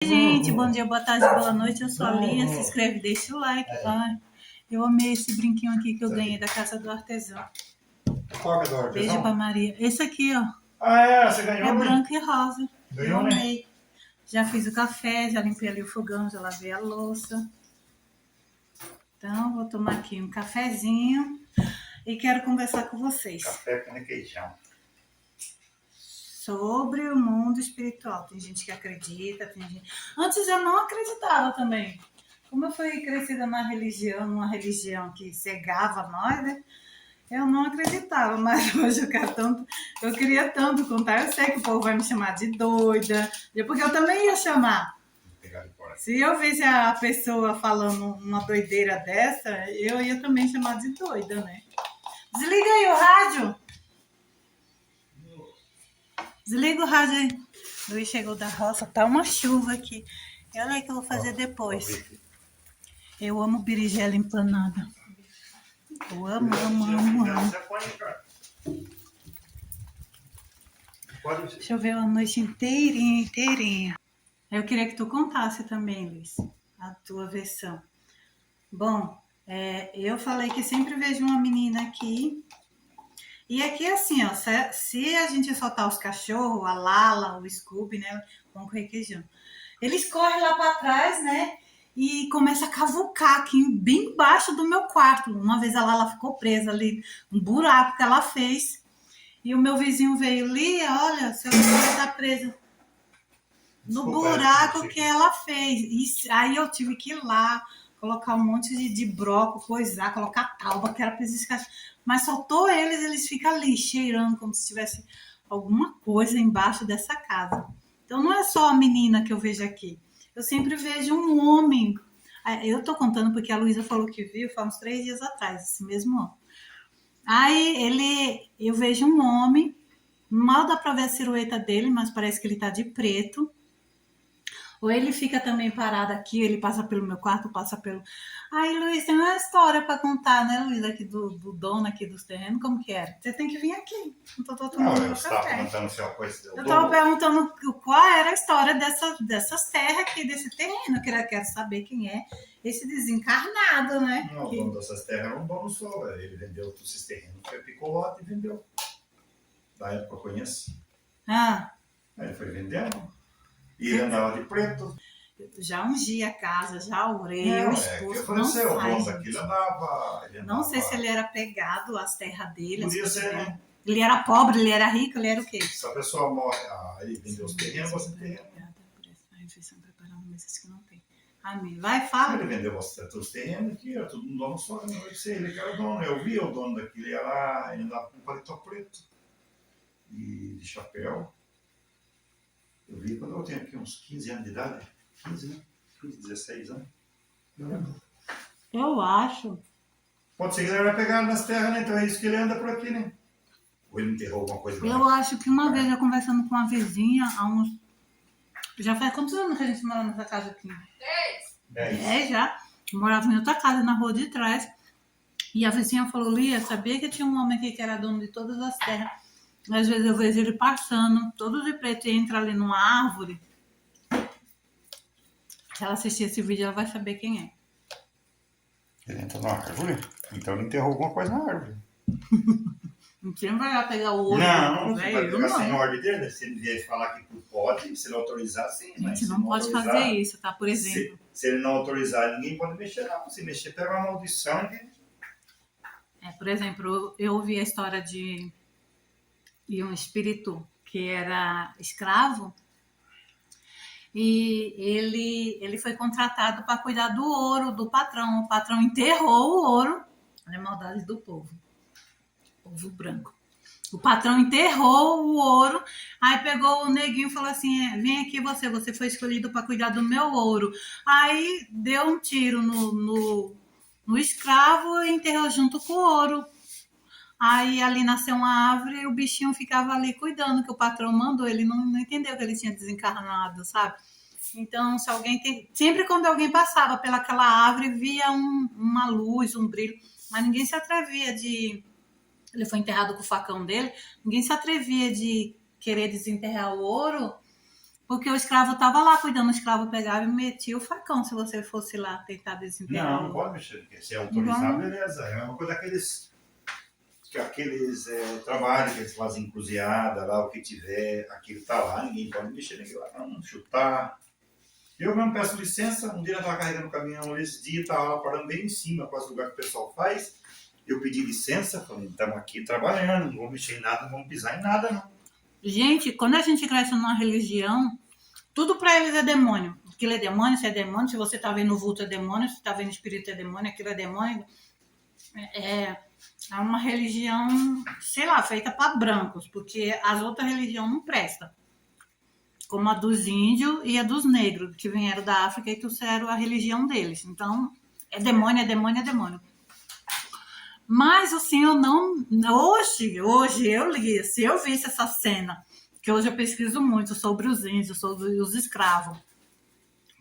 Gente, bom dia, boa tarde, boa noite. Eu sou a Lia. Se inscreve, deixa o like. Ai, eu amei esse brinquinho aqui que eu ganhei da Casa do Artesão. Qual que é do artesão? Beijo pra Maria. Esse aqui, ó. Ah, é? Você ganhou, É né? branco e rosa. Ganhou, Eu né? amei. Já fiz o café, já limpei ali o fogão, já lavei a louça. Então, vou tomar aqui um cafezinho e quero conversar com vocês Café com requeijão. sobre o mundo espiritual. Tem gente que acredita, tem gente... Antes eu não acreditava também. Como eu fui crescida numa religião que cegava nós, né? Eu não acreditava, mas hoje eu queria tanto contar. Eu sei que o povo vai me chamar de doida, porque eu também ia chamar. Se eu visse a pessoa falando uma doideira dessa, eu ia também chamar de doida, né? Desliga aí o rádio. Desliga o rádio aí. Luiz chegou da roça, tá uma chuva aqui. E olha aí que eu vou fazer depois. Eu amo berinjela empanada. Eu amo. Deixa eu ver a noite inteirinha. Eu queria que tu contasse também, Luiz, a tua versão. Bom, eu falei que sempre vejo uma menina aqui. E aqui assim, ó, se a gente soltar os cachorros, a Lala, o Scooby, né, com requeijão, eles correm lá para trás, né, e começa a cavucar aqui bem embaixo do meu quarto. Uma vez a Lala ficou presa ali, um buraco que ela fez. E o meu vizinho veio ali, olha, seu filho tá preso no buraco que ela fez. E aí eu tive que ir lá, colocar um monte de broco, coisar, colocar tauba, que era para esses cachorros. Mas soltou eles ficam ali cheirando como se tivesse alguma coisa embaixo dessa casa. Então não é só a menina que eu vejo aqui. Eu sempre vejo um homem. Eu tô contando porque a Luísa falou que viu faz uns 3 dias atrás, esse mesmo homem. Aí eu vejo um homem, mal dá pra ver a silhueta dele, mas parece que ele tá de preto. Ou ele fica também parado aqui, ele passa pelo meu quarto, passa pelo... Aí, Luiz, tem uma história para contar, né, Luiz, aqui do dono aqui dos terrenos, como que era? Você tem que vir aqui. Não tô tomando meu café. Perguntando se é uma coisa eu tava perguntando qual era a história dessas terras aqui, desse terreno. Eu quero saber quem é esse desencarnado, né? Não, o dono dessas terras era um dono só. Ele vendeu todos esses terrenos, foi picolote e vendeu. Da época eu conheço. Aí ele foi vendendo. E ele andava de preto. Já ungi a casa, já orei, eu expus. O dono daquilo andava. Não sei se ele era pegado às terras dele. Podia ser, né? Ele era pobre, ele era rico, ele era o quê? Se a pessoa morre, ele vendeu os terrenos, você tem. Obrigada por essa refeição preparando mesas que não tem. Amém. Vai, fala. Ele vendeu os terrenos que era tudo um dono só. Eu sei, ele que era o dono. Eu vi o dono daquilo, ele andava com um paletó preto e de chapéu. Eu vi quando eu tinha aqui uns 15 anos de idade. 15, né? 15, 16 anos. Eu acho. Pode ser que ele era pegado nas terras, né? Então é isso que ele anda por aqui, né? Ou ele enterrou alguma coisa. Eu acho que uma vez eu conversando com uma vizinha, já faz quantos anos que a gente mora nessa casa aqui? 10 já. Eu morava em outra casa na rua de trás. E a vizinha falou, Lia, sabia que tinha um homem aqui que era dono de todas as terras? Às vezes eu vejo ele passando, todo de preto, e entra ali numa árvore. Se ela assistir esse vídeo, ela vai saber quem é. Ele entra na árvore? Então ele enterrou alguma coisa na árvore. Você não vai lá pegar o olho? Não vai pegar sem ordem dele. Se ele vier falar que pode, se ele autorizar, sim. A gente não pode fazer isso, tá? Por exemplo. Se ele não autorizar, ninguém pode mexer, não. Se mexer, pega uma maldição. Por exemplo, eu ouvi a história de um espírito que era escravo e ele foi contratado para cuidar do ouro do patrão. O patrão enterrou o ouro. Olha a maldade do povo branco. O patrão enterrou o ouro, aí pegou o neguinho e falou assim, vem aqui você foi escolhido para cuidar do meu ouro. Aí deu um tiro no escravo e enterrou junto com o ouro. Aí ali nasceu uma árvore e o bichinho ficava ali cuidando, que o patrão mandou. Ele não entendeu que ele tinha desencarnado, sabe? Então, sempre quando alguém passava pelaquela árvore, via uma luz, um brilho. Mas ninguém se atrevia Ele foi enterrado com o facão dele. Ninguém se atrevia de querer desenterrar o ouro, Porque o escravo estava lá cuidando, o escravo pegava e metia o facão se você fosse lá tentar desenterrar. Não pode mexer, porque se é autorizado, Então, beleza. É a mesma coisa aqueles trabalhos que eles fazem encruzilhada, lá o que tiver, aquilo tá lá, ninguém pode mexer naquilo lá, não, chutar. Eu mesmo peço licença, um dia eu estava carregando o caminhão, esse dia estava lá parando bem em cima, quase o lugar que o pessoal faz. Eu pedi licença, falei, estamos aqui trabalhando, não vamos mexer em nada, não vamos pisar em nada, não. gente, quando a gente cresce numa religião, tudo para eles é demônio. Aquilo é demônio, isso é demônio, se você tá vendo o vulto é demônio, se você tá vendo o espírito é demônio, aquilo é demônio. É uma religião, sei lá, feita para brancos, porque as outras religiões não prestam. Como a dos índios e a dos negros, que vieram da África e trouxeram a religião deles. Então, é demônio, é demônio, é demônio. Mas, assim, eu não... Hoje eu li, se eu visse essa cena, que hoje eu pesquiso muito sobre os índios, sobre os escravos,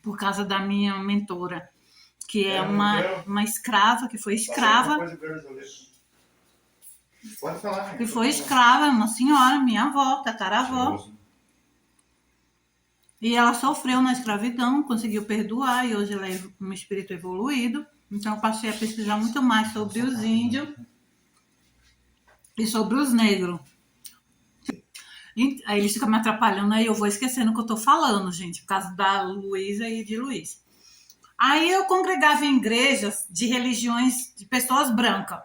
por causa da minha mentora, que é uma escrava, que foi escrava. Pode falar. Que foi escrava, uma senhora, minha avó, tataravó. E ela sofreu na escravidão, conseguiu perdoar e hoje ela é um espírito evoluído. Então eu passei a pesquisar muito mais sobre os índios e sobre os negros. E aí eles ficam me atrapalhando, aí eu vou esquecendo o que eu tô falando, gente, por causa da Luísa e de Luiz. Aí eu congregava em igrejas de religiões de pessoas brancas.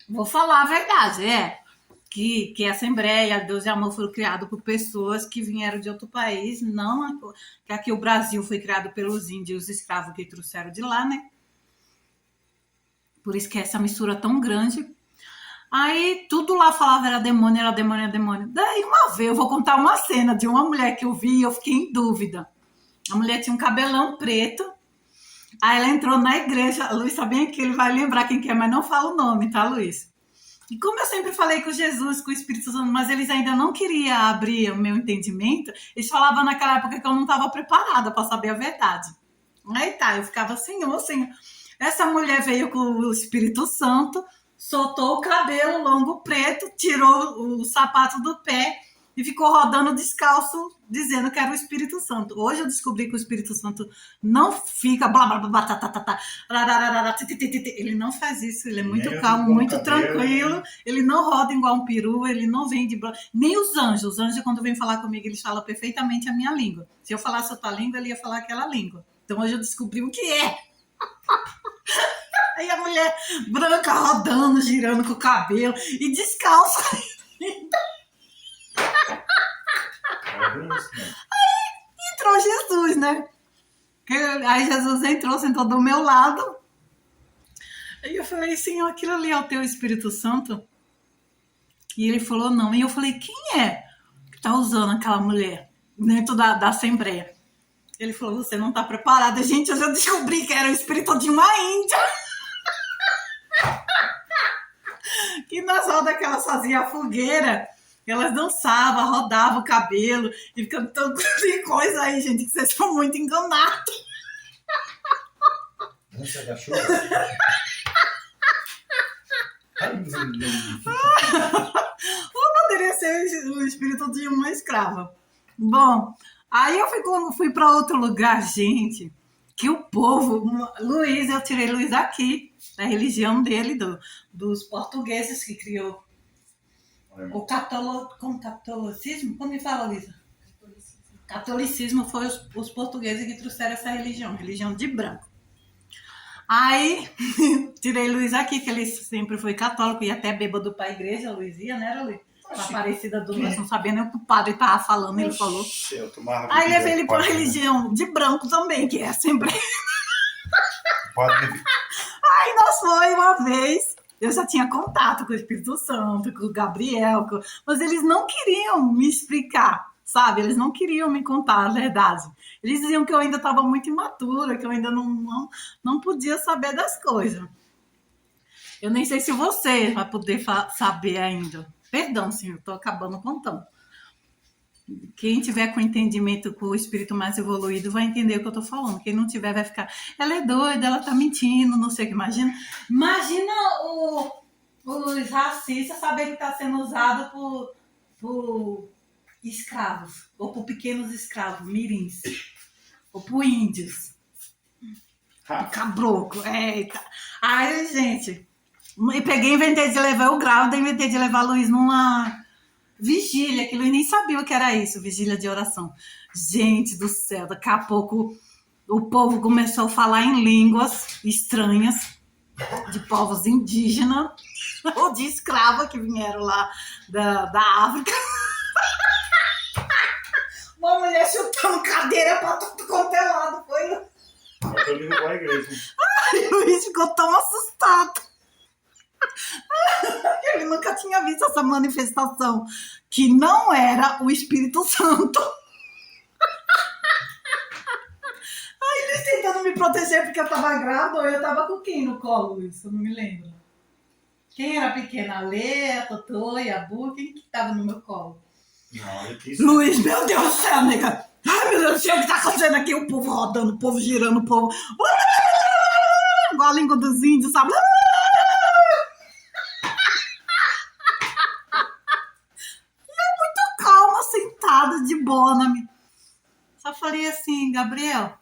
Vou falar a verdade, que a Assembleia, Deus e Amor foram criados por pessoas que vieram de outro país, não que aqui o Brasil foi criado pelos índios escravos que trouxeram de lá, né? Por isso que é essa mistura tão grande. Aí tudo lá falava era demônio, era demônio, era demônio. Daí uma vez eu vou contar uma cena de uma mulher que eu vi e eu fiquei em dúvida. A mulher tinha um cabelão preto. Aí ela entrou na igreja. Luiz, sabia que ele vai lembrar quem que é, mas não fala o nome, tá, Luiz? E como eu sempre falei com Jesus, com o Espírito Santo, mas eles ainda não queriam abrir o meu entendimento, eles falavam naquela época que eu não estava preparada para saber a verdade. Aí tá, eu ficava Senhor. Essa mulher veio com o Espírito Santo, soltou o cabelo longo preto, tirou o sapato do pé e ficou rodando descalço, dizendo que era o Espírito Santo. Hoje eu descobri que o Espírito Santo não fica blá blá blá tá, tá, tá, tá, ele não faz isso, ele é muito calmo, muito tranquilo, ele não roda igual um peru, ele não vem de nem os anjos quando vêm falar comigo, eles falam perfeitamente a minha língua. Se eu falasse outra língua, ele ia falar aquela língua. Então hoje eu descobri o que é. Aí a mulher branca rodando, girando com o cabelo e descalça. Aí entrou Jesus, né? Aí Jesus entrou, sentou do meu lado. Aí eu falei, Senhor, aquilo ali é o teu Espírito Santo? E ele falou, não. E eu falei, quem é que tá usando aquela mulher dentro da Assembleia? Ele falou, você não tá preparada. Gente, eu já descobri que era o espírito de uma índia. Que nas rodas que elas faziam a fogueira, elas dançavam, rodavam o cabelo e ficando tanta coisa aí, gente, que vocês são muito enganados. Dança da chuva? Ou poderia ser o espírito de uma escrava. Bom, aí eu fui para outro lugar, gente, que o povo... Luiz, eu tirei Luiz aqui, da religião dele, dos portugueses que criou o catolicismo. Como me fala, Luísa? Catolicismo foi os portugueses que trouxeram essa religião de branco. Aí, tirei Luiz aqui, que ele sempre foi católico e até bêbado para a igreja, Luiz ia, né, era Luiz? A Aparecida do Luiz, não sabia nem o que o padre estava falando, ele falou. Aí levei ele para a religião de branco também, que é sempre... Aí nós foi uma vez, eu já tinha contato com o Espírito Santo, com o Gabriel, mas eles não queriam me explicar, sabe? Eles não queriam me contar a verdade. Eles diziam que eu ainda estava muito imatura, que eu ainda não podia saber das coisas. Eu nem sei se você vai poder saber ainda. Perdão, senhor, estou acabando contando. Quem tiver com entendimento com o espírito mais evoluído vai entender o que eu estou falando. Quem não tiver vai ficar, ela é doida, ela está mentindo, não sei o que. Imagina os racistas saberem que está sendo usado por escravos, ou por pequenos escravos, mirins, ou por índios. Cabroco, eita. Aí, gente, eu peguei, inventei de levar eu grávida, inventei de levar Luiz numa vigília, que Luiz nem sabia o que era isso, vigília de oração. Gente do céu, daqui a pouco o povo começou a falar em línguas estranhas, de povos indígenas, ou de escravos que vieram lá da África. Uma mulher chutando cadeira pra tudo quanto é lado, foi. Eu derrubou a igreja. Ai, o Luiz ficou tão assustado. Ele nunca tinha visto essa manifestação, que não era o Espírito Santo. Aí eles tentando me proteger porque eu tava grávida, ou eu tava com quem no colo, Luiz? Eu não me lembro. Quem era pequena? A Lê, a Totô e a Bu? Quem que tava no meu colo? Não, Luiz, meu Deus do céu, nega. Ai, meu Deus do céu, o que tá acontecendo aqui? O povo rodando, o povo girando, o povo... Igual a língua dos índios, sabe? Calma, sentada, de boa na minha... Só falei assim, Gabriel,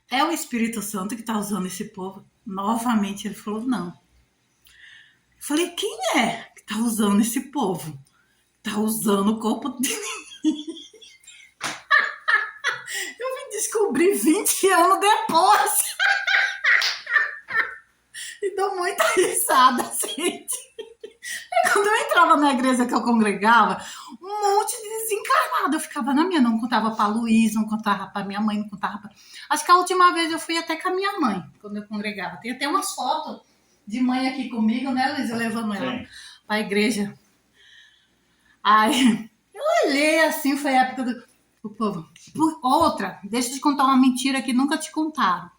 é o Espírito Santo que tá usando esse povo? Novamente ele falou, não. Eu falei, quem é que tá usando esse povo? Tá usando o corpo de mim. Eu vim descobrir 20 anos depois. E dou muita risada, gente. E quando eu entrava na igreja que eu congregava, um monte de desencarnado. Eu ficava na minha, não contava pra Luiz, não contava pra minha mãe, não contava pra... Acho que a última vez eu fui até com a minha mãe, quando eu congregava. Tem até umas fotos de mãe aqui comigo, né, Luiz? Eu levando ela pra igreja. Aí eu olhei assim, foi a época do povo. Outra, deixa eu te contar uma mentira que nunca te contaram.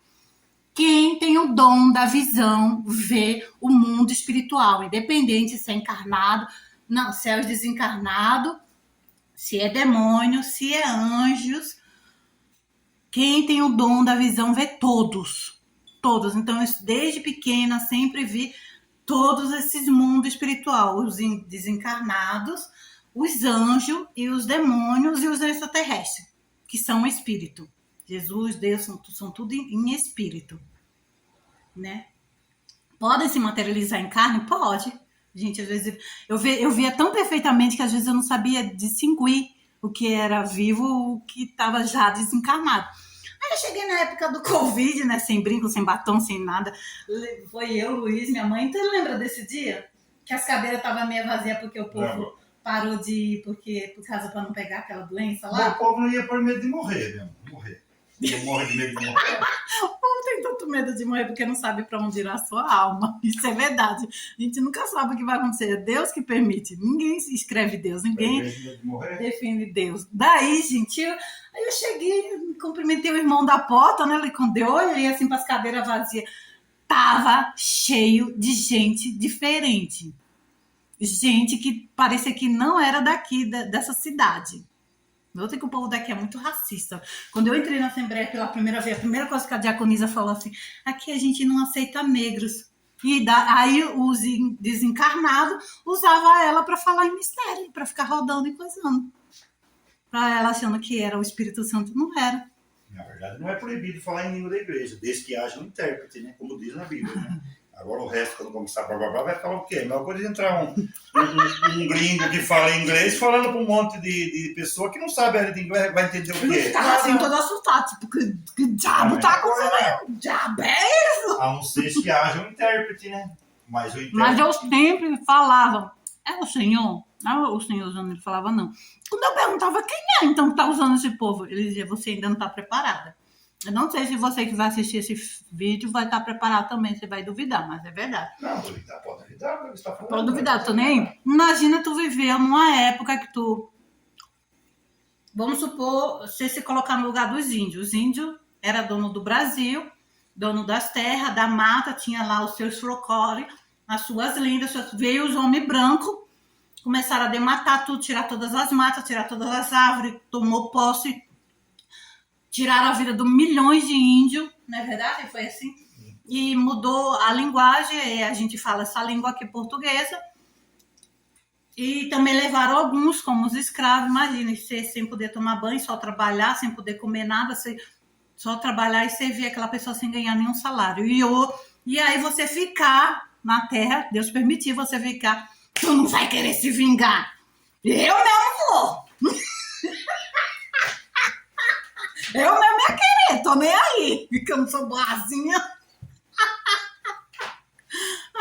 Quem tem o dom da visão vê o mundo espiritual, independente se é encarnado, não, se é desencarnado, se é demônio, se é anjos. Quem tem o dom da visão vê todos. Todos. Então, eu, desde pequena, sempre vi todos esses mundos espirituais, os desencarnados, os anjos e os demônios e os extraterrestres, que são espírito. Jesus, Deus, são tudo em espírito, né? Podem se materializar em carne? Pode. Gente, às vezes eu via tão perfeitamente que às vezes eu não sabia distinguir o que era vivo, o que estava já desencarnado. Aí eu cheguei na época do Covid, né? Sem brinco, sem batom, sem nada. Foi eu, Luiz, minha mãe. Então, lembra desse dia? Que as cadeiras estavam meio vazias porque o povo parou de ir por causa para não pegar aquela doença lá? O povo não ia por medo de morrer, mesmo. Morrer. Não morre de medo de morrer. O povo tem tanto medo de morrer porque não sabe para onde ir a sua alma. Isso é verdade. A gente nunca sabe o que vai acontecer. É Deus que permite. Ninguém escreve Deus. Ninguém define Deus. Daí, gente, aí eu cheguei, cumprimentei o irmão da porta, né? Quando eu olhei assim para as cadeiras vazias, tava cheio de gente diferente. Gente que parecia que não era daqui, dessa cidade. Outra que o povo daqui é muito racista. Quando eu entrei na Assembleia pela primeira vez, a primeira coisa que a diaconisa falou assim, aqui a gente não aceita negros. E aí os desencarnados usavam ela para falar em mistério, para ficar rodando e coisando. Para ela achando que era o Espírito Santo, não era. Na verdade, não é proibido falar em língua da igreja, desde que haja um intérprete, né? Como diz na Bíblia, né? Agora o resto, quando começar a vai falar o quê? Não pode entrar um gringo que fala inglês falando para um monte de pessoa que não sabe a língua de inglês, vai entender o quê? Ele ficava assim, todo assustado, tipo, que diabo tá acontecendo? Diabo é isso? A não ser se haja um intérprete, né? Mas eu sempre falava, é o Senhor? Não, o Senhor usando, ele falava não. Quando eu perguntava quem é então que tá usando esse povo, ele dizia, você ainda não tá preparada. Eu não sei se você que vai assistir esse vídeo vai estar preparado também, você vai duvidar, mas é verdade. Não, duvidar, pode duvidar, você está falando. Pode duvidar, tô nem aí. Imagina tu viver numa época que tu... Vamos supor, você se colocar no lugar dos índios. Os índios era dono do Brasil, dono das terras, da mata, tinha lá os seus folclore, as suas lendas, veio os homens brancos, começaram a dematar tudo, tirar todas as matas, tirar todas as árvores, tomou posse, tiraram a vida de milhões de índios, não é verdade? Foi assim. E mudou a linguagem, a gente fala essa língua aqui portuguesa. E também levaram alguns como os escravos. Imagina, você sem poder tomar banho, só trabalhar, sem poder comer nada, só trabalhar e servir aquela pessoa sem ganhar nenhum salário. E aí você ficar na terra, Deus permitir você ficar, tu não vai querer se vingar. Eu mesmo vou. Eu mesmo ia querer, tô nem aí, porque eu não sou boazinha.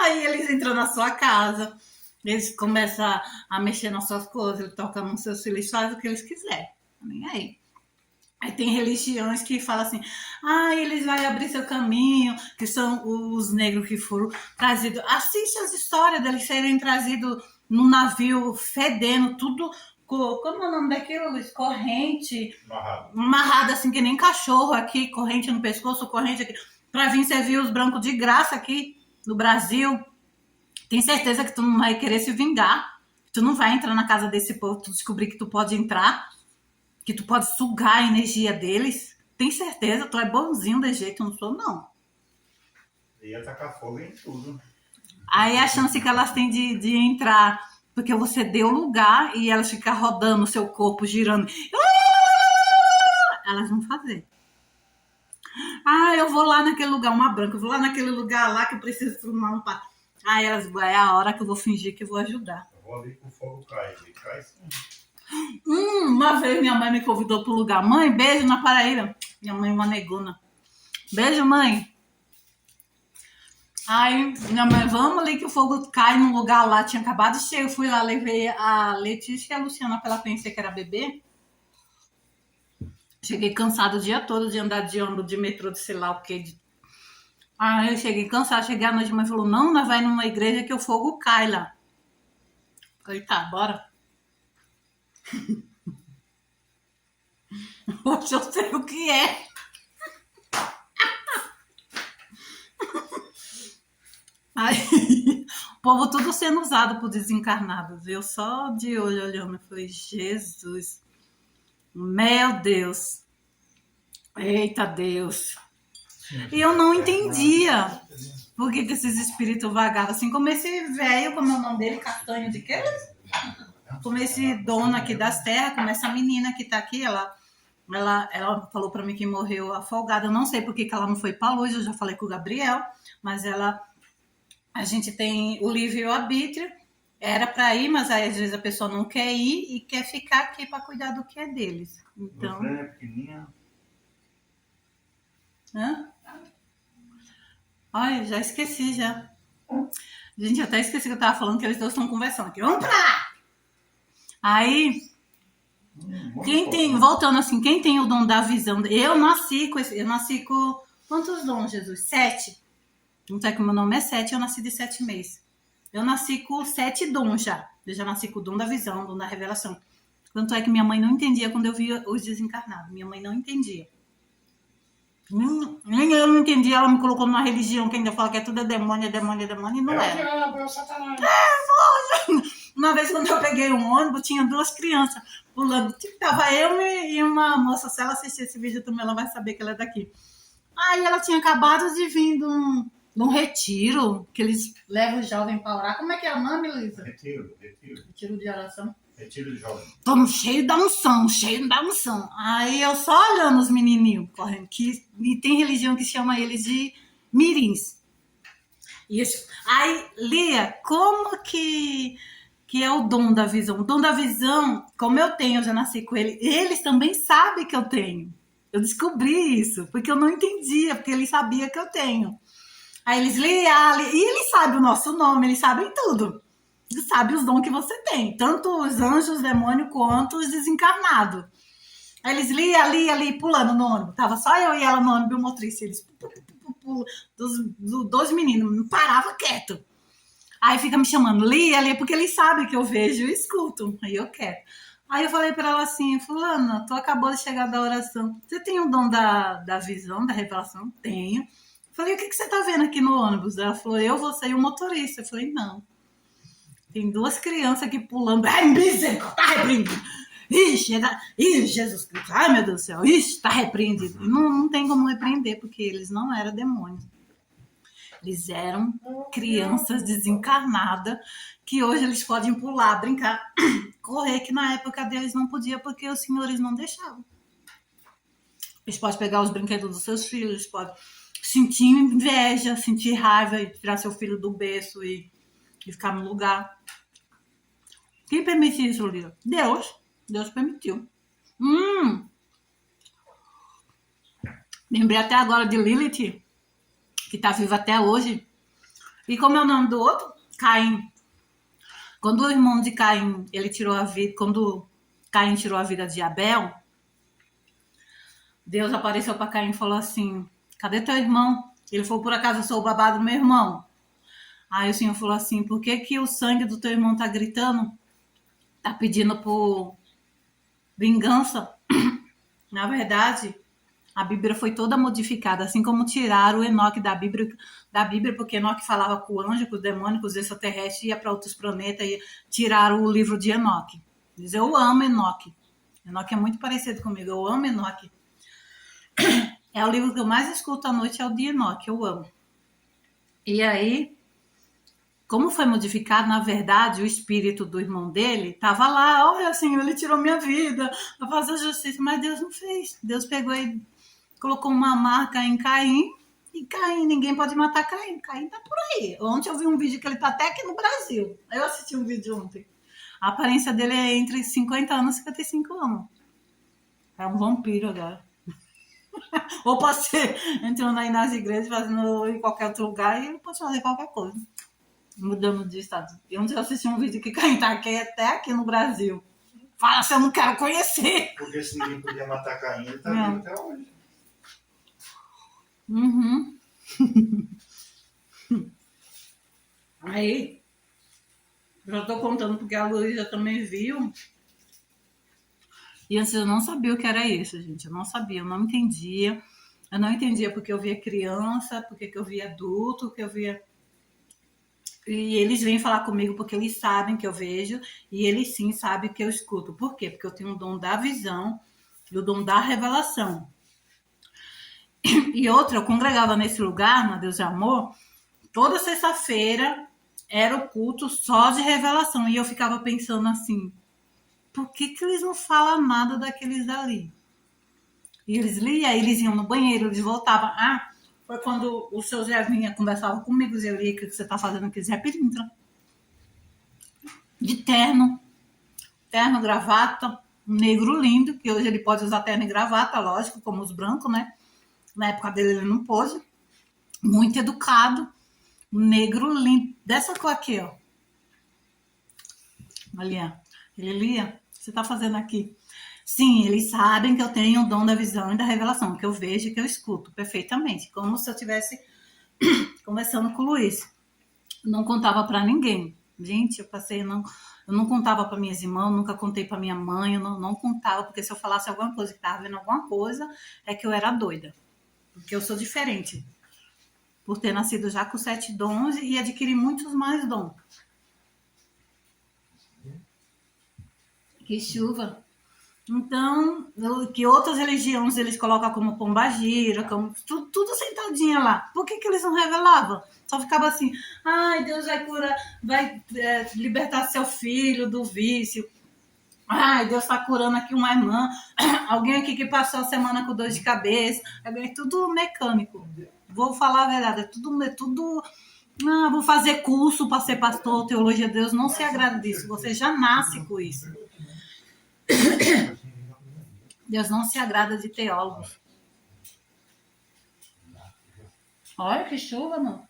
Aí eles entram na sua casa, eles começam a mexer nas suas coisas, eles tocam nos seus filhos, fazem o que eles quiserem, nem aí. Aí tem religiões que falam assim, eles vão abrir seu caminho, que são os negros que foram trazidos. Assiste as histórias deles serem trazidos num navio fedendo, tudo, como é o nome daquilo, Luiz? Corrente. Amarrado assim que nem cachorro aqui, corrente no pescoço, corrente aqui, pra vir servir os brancos de graça aqui no Brasil. Tem certeza que tu não vai querer se vingar, tu não vai entrar na casa desse povo, tu descobrir que tu pode entrar, que tu pode sugar a energia deles. Tem certeza? Tu é bonzinho de jeito, eu não sou, não. Ia tacar fogo em tudo. Aí a chance que elas têm de entrar, porque você deu lugar e elas ficam rodando o seu corpo, girando. Elas vão fazer. Eu vou lá naquele lugar, uma branca, eu vou lá naquele lugar lá que eu preciso filmar um pato. Aí elas, é a hora que eu vou fingir que vou ajudar. Eu vou ali que o fogo cai. Ele cai sim. Uma vez minha mãe me convidou para um lugar. Mãe, beijo na Paraíba. Minha mãe é uma negona. Beijo, mãe. Aí minha mãe, vamos ali que o fogo cai num lugar lá. Tinha acabado de chegar. Eu fui lá, levei a Letícia e a Luciana pra ela pensar que era bebê. Cheguei cansada o dia todo de andar de ônibus, de metrô, de sei lá o que. Aí eu cheguei cansada. Cheguei à noite, a mãe falou, não, nós vai numa igreja que o fogo cai lá. Falei, tá, bora. Hoje eu sei o que é. Aí, o povo tudo sendo usado por desencarnados. Eu só de olho olhando, eu falei, Jesus, meu Deus, eita Deus. E eu não entendia por que esses espíritos vagavam. Assim como esse velho, como é o nome dele, castanho de quê? Como esse dono aqui das terras, como essa menina que tá aqui, ela falou para mim que morreu afogada. Eu não sei por que ela não foi para luz, eu já falei com o Gabriel, mas a gente tem o livre e o arbítrio, era para ir, mas aí às vezes a pessoa não quer ir e quer ficar aqui para cuidar do que é deles. Então. É pequenininha. Olha, já esqueci já. Gente, eu até esqueci que eu tava falando que eles dois estão conversando aqui. Vamos pra lá! Aí, voltando assim, quem tem o dom da visão? Eu nasci com quantos dons, Jesus? 7. Não sei que o meu nome é 7, eu nasci de 7 meses. Eu nasci com 7 dons já. Eu já nasci com o dom da visão, o dom da revelação. Tanto é que minha mãe não entendia quando eu via os desencarnados. Minha mãe não entendia. Nem eu não entendi, ela me colocou numa religião que ainda fala que é tudo demônio, e não é. É o Satanás. Uma vez quando eu peguei um ônibus, tinha 2 crianças pulando. Tava eu e uma moça, se ela assistir esse vídeo também, ela vai saber que ela é daqui. Aí ela tinha acabado de vir de um retiro, que eles levam o jovem para orar. Como é que é o nome, Luísa? Retiro. Retiro de oração. Retiro de jovem. Tô cheio da unção. Aí eu só olhando os menininhos correndo. E tem religião que chama eles de mirins. Aí, Lia, como que é o dom da visão? O dom da visão, como eu tenho, eu já nasci com ele, eles também sabem que eu tenho. Eu descobri isso, porque eu não entendia, porque eles sabiam que eu tenho. Aí eles Lia, e eles sabem o nosso nome, eles sabem tudo. Sabe os dons que você tem, tanto os anjos, os demônios, quanto os desencarnados. Aí eles ali, pulando no ônibus. Tava só eu e ela no ônibus, o motorista. Eles, dos 2 meninos, não parava quieto. Aí fica me chamando, ali, porque eles sabem que eu vejo e escuto. Aí eu quero. Aí eu falei pra ela assim, fulana, tu acabou de chegar da oração. Você tem o dom da visão, da revelação? Tenho. Eu falei, o que você tá vendo aqui no ônibus? Ela falou, eu, você e o motorista. Eu falei, não. Tem 2 crianças aqui pulando. Ai, misericórdia, tá repreendido. Ixi, Jesus Cristo. Ai, meu Deus do céu. Ixi, tá repreendido. Não tem como repreender, porque eles não eram demônios. Eles eram crianças desencarnadas que hoje eles podem pular, brincar, correr, que na época deles não podia porque os senhores não deixavam. Eles podem pegar os brinquedos dos seus filhos, eles podem sentir inveja, sentir raiva e tirar seu filho do berço e ficar no lugar. Quem permitiu isso, Lira? Deus. Deus permitiu. Lembrei até agora de Lilith, que está viva até hoje. E como é o nome do outro? Caim. Quando o irmão de Caim, ele tirou a vida, quando Caim tirou a vida de Abel, Deus apareceu para Caim e falou assim: cadê teu irmão? Ele falou: por acaso eu sou o babado do meu irmão? Aí o Senhor falou assim: por que o sangue do teu irmão tá gritando? Tá pedindo por vingança? Na verdade, a Bíblia foi toda modificada, assim como tiraram o Enoque da Bíblia, porque Enoque falava com o anjo, com os demônios, com os extraterrestres, ia para outros planetas, e tiraram o livro de Enoque. Diz: eu amo Enoque. Enoque é muito parecido comigo, eu amo Enoque. É o livro que eu mais escuto à noite, é o de Enoque, eu amo. E aí, como foi modificado, na verdade, o espírito do irmão dele estava lá: olha, Senhor, ele tirou minha vida, vai fazer justiça, mas Deus não fez. Deus pegou e colocou uma marca em Caim, e Caim, ninguém pode matar Caim. Caim tá por aí. Ontem eu vi um vídeo que ele tá até aqui no Brasil. Eu assisti um vídeo ontem. A aparência dele é entre 50 anos e 55 anos. É um vampiro agora. Ou pode ser entrando aí nas igrejas, fazendo em qualquer outro lugar, e ele pode fazer qualquer coisa. Mudando de estado. E ontem eu assisti um vídeo que Caim tá aqui, até aqui no Brasil. Fala se eu não quero conhecer. Porque se ninguém podia matar Caim, ele tá vivo até hoje. Aí, já tô contando porque a Luísa também viu. E antes eu não sabia o que era isso, gente. Eu não sabia, eu não entendia. Eu não entendia porque eu via criança, porque eu via adulto, que eu via... E eles vêm falar comigo porque eles sabem que eu vejo, e eles sim sabem que eu escuto. Por quê? Porque eu tenho o dom da visão e o dom da revelação. E outra, eu congregava nesse lugar, na Deus e Amor, toda sexta-feira era o culto só de revelação. E eu ficava pensando assim: por que eles não falam nada daqueles ali? E eles liam, eles iam no banheiro, eles voltavam. Foi quando o seu Zé vinha, conversava comigo, Zé, o que você tá fazendo aqui? Zé Pirintra. De terno, gravata, um negro lindo, que hoje ele pode usar terno e gravata, lógico, como os brancos, né? Na época dele ele não pôde. Muito educado, um negro lindo, dessa cor aqui, ó. Olha, ele lia: o que você tá fazendo aqui? Sim, eles sabem que eu tenho o dom da visão e da revelação, que eu vejo e que eu escuto perfeitamente, como se eu estivesse conversando com o Luiz. Eu não contava para ninguém. Gente, eu não contava para minhas irmãs, nunca contei para minha mãe, eu não contava, porque se eu falasse alguma coisa, que estava vendo alguma coisa, é que eu era doida. Porque eu sou diferente. Por ter nascido já com 7 dons e adquirir muitos mais dons. Que chuva! Então, que outras religiões eles colocam como pombagira, como tudo sentadinha lá. Por que eles não revelavam? Só ficava assim: ai, Deus vai curar, vai libertar seu filho do vício. Ai, Deus está curando aqui uma irmã. Alguém aqui que passou a semana com dor de cabeça. É tudo mecânico. Vou falar a verdade, é tudo. Vou fazer curso para ser pastor, teologia. Deus não se agrada disso. Você já nasce com isso. Deus não se agrada de teólogos. Olha que chuva, mano.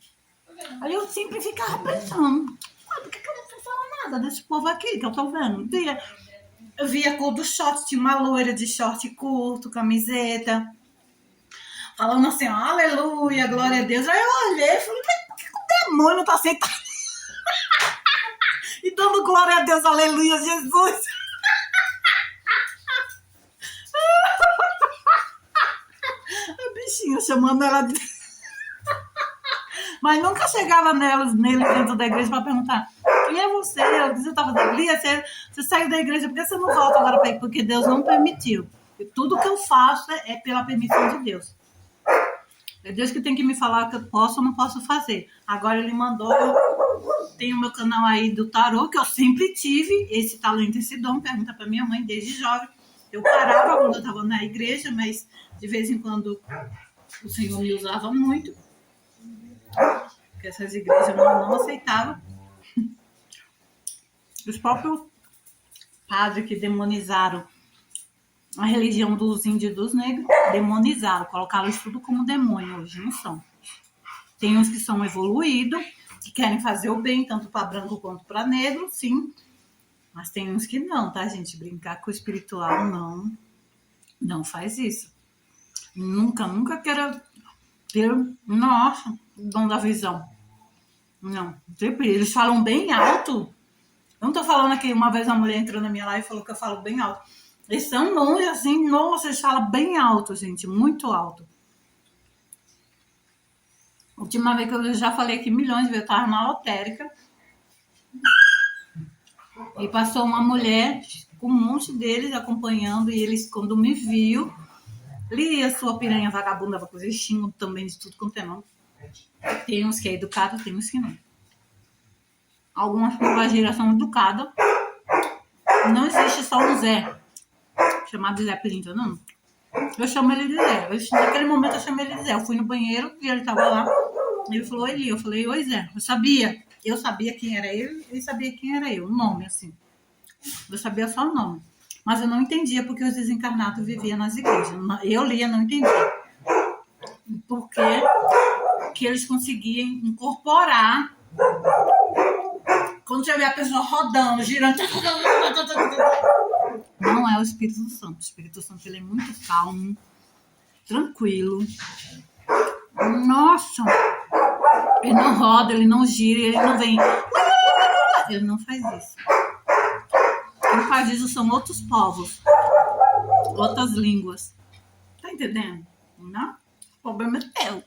Aí eu sempre ficava pensando: por que eu não falo nada desse povo aqui que eu tô vendo? Eu via a cor do short, tinha uma loira de short curto, camiseta, falando assim: aleluia, glória a Deus. Aí eu olhei e falei: mas por que o demônio tá sentado e dando glória a Deus, aleluia, Jesus? A bichinha chamando ela de... Mas nunca chegava nele dentro da igreja para perguntar: quem é você? Eu dizia: eu estava dizendo: Lia, você saiu da igreja, por que você não volta agora para ir? Porque Deus não permitiu. E tudo que eu faço é pela permissão de Deus. É Deus que tem que me falar o que eu posso ou não posso fazer. Agora ele mandou, tem o meu canal aí do tarô, que eu sempre tive esse talento, esse dom. Pergunta pra minha mãe desde jovem. Eu parava quando eu estava na igreja, mas de vez em quando o Senhor me usava muito. Porque essas igrejas não aceitavam. Os próprios padres que demonizaram a religião dos índios e dos negros, demonizaram, colocaram isso tudo como demônio. Hoje não são. Tem uns que são evoluídos, que querem fazer o bem, tanto para branco quanto para negro, sim. Mas tem uns que não, tá, gente? Brincar com o espiritual, não faz isso. Nunca quero ter, nossa, o dom da visão. Não, eles falam bem alto. Eu não tô falando aqui, uma vez uma mulher entrou na minha live e falou que eu falo bem alto. Eles são longe assim, nossa, eles falam bem alto, gente, muito alto. A última vez que eu já falei aqui milhões de vezes, eu tava na lotérica e passou uma mulher com um monte deles acompanhando e eles, quando me viu, Lia, sua piranha vagabunda, vai fazer xingo também de tudo quanto é nome. Tem uns que é educado, tem uns que não. Algumas pessoas geração educada. Não existe só um Zé, chamado Zé Pilintra, não. Eu chamo ele de Zé. Naquele momento eu chamei ele de Zé. Eu fui no banheiro e ele tava lá. Ele falou, oi, Lia. Eu falei, oi, Zé. Eu sabia quem era ele sabia quem era eu. O nome, assim. Eu sabia só o nome. Mas eu não entendia porque os desencarnados viviam nas igrejas. Eu, Lia, não entendia. Porque que eles conseguiam incorporar. Quando você vê a pessoa rodando, girando. Não é o Espírito Santo. O Espírito Santo ele é muito calmo, tranquilo. Nossa! Ele não roda, ele não gira, ele não vem. Ele não faz isso. Quem faz isso são outros povos, outras línguas. Tá entendendo? Não? O problema é teu.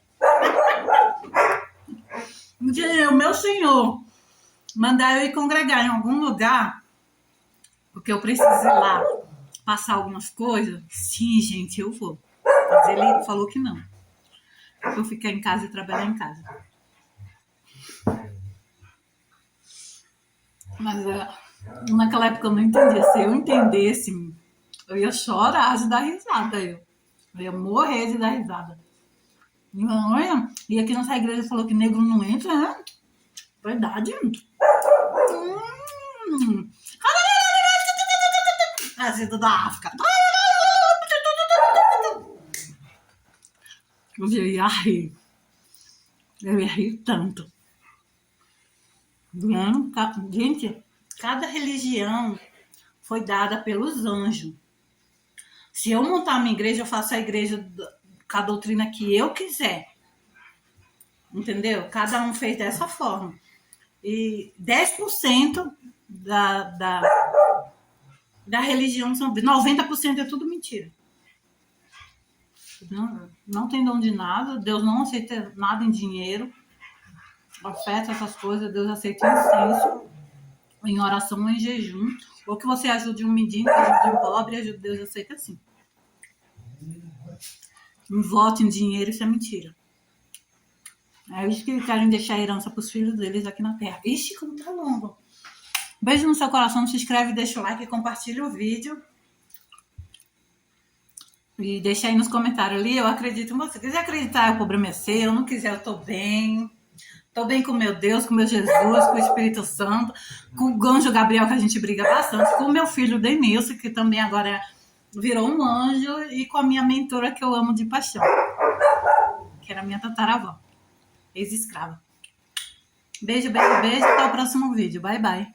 O meu Senhor mandar eu ir congregar em algum lugar, porque eu preciso ir lá passar algumas coisas, sim, gente, eu vou. Mas ele falou que não. Eu vou ficar em casa e trabalhar em casa. Mas naquela época eu não entendia. Se eu entendesse, eu ia chorar de dar risada. Eu ia morrer de dar risada. E aqui nessa igreja falou que negro não entra, né? Verdade. Trazido da África. Eu ia rir. Eu ia rir tanto. Gente, cada religião foi dada pelos anjos. Se eu montar minha igreja, eu faço a igreja com a doutrina que eu quiser. Entendeu? Cada um fez dessa forma. E 10% da religião são 90% é tudo mentira. Não tem dom de nada, Deus não aceita nada em dinheiro, oferta, essas coisas, Deus aceita incenso, em oração ou em jejum, ou que você ajude um mendigo, ajude um pobre, Deus aceita assim. Um voto em dinheiro, isso é mentira. É isso que querem deixar a herança para os filhos deles aqui na terra. Ixi, como tá longo. Beijo no seu coração, se inscreve, deixa o like e compartilha o vídeo. E deixa aí nos comentários ali, eu acredito em você. Se quiser acreditar, o problema é seu. Eu não quiser, eu tô bem. Tô bem com meu Deus, com meu Jesus, com o Espírito Santo, com o anjo Gabriel, que a gente briga bastante, com o meu filho Denilson, que também agora virou um anjo, e com a minha mentora, que eu amo de paixão, que era minha tataravó, ex-escrava. Beijo, beijo, beijo. Até o próximo vídeo. Bye, bye.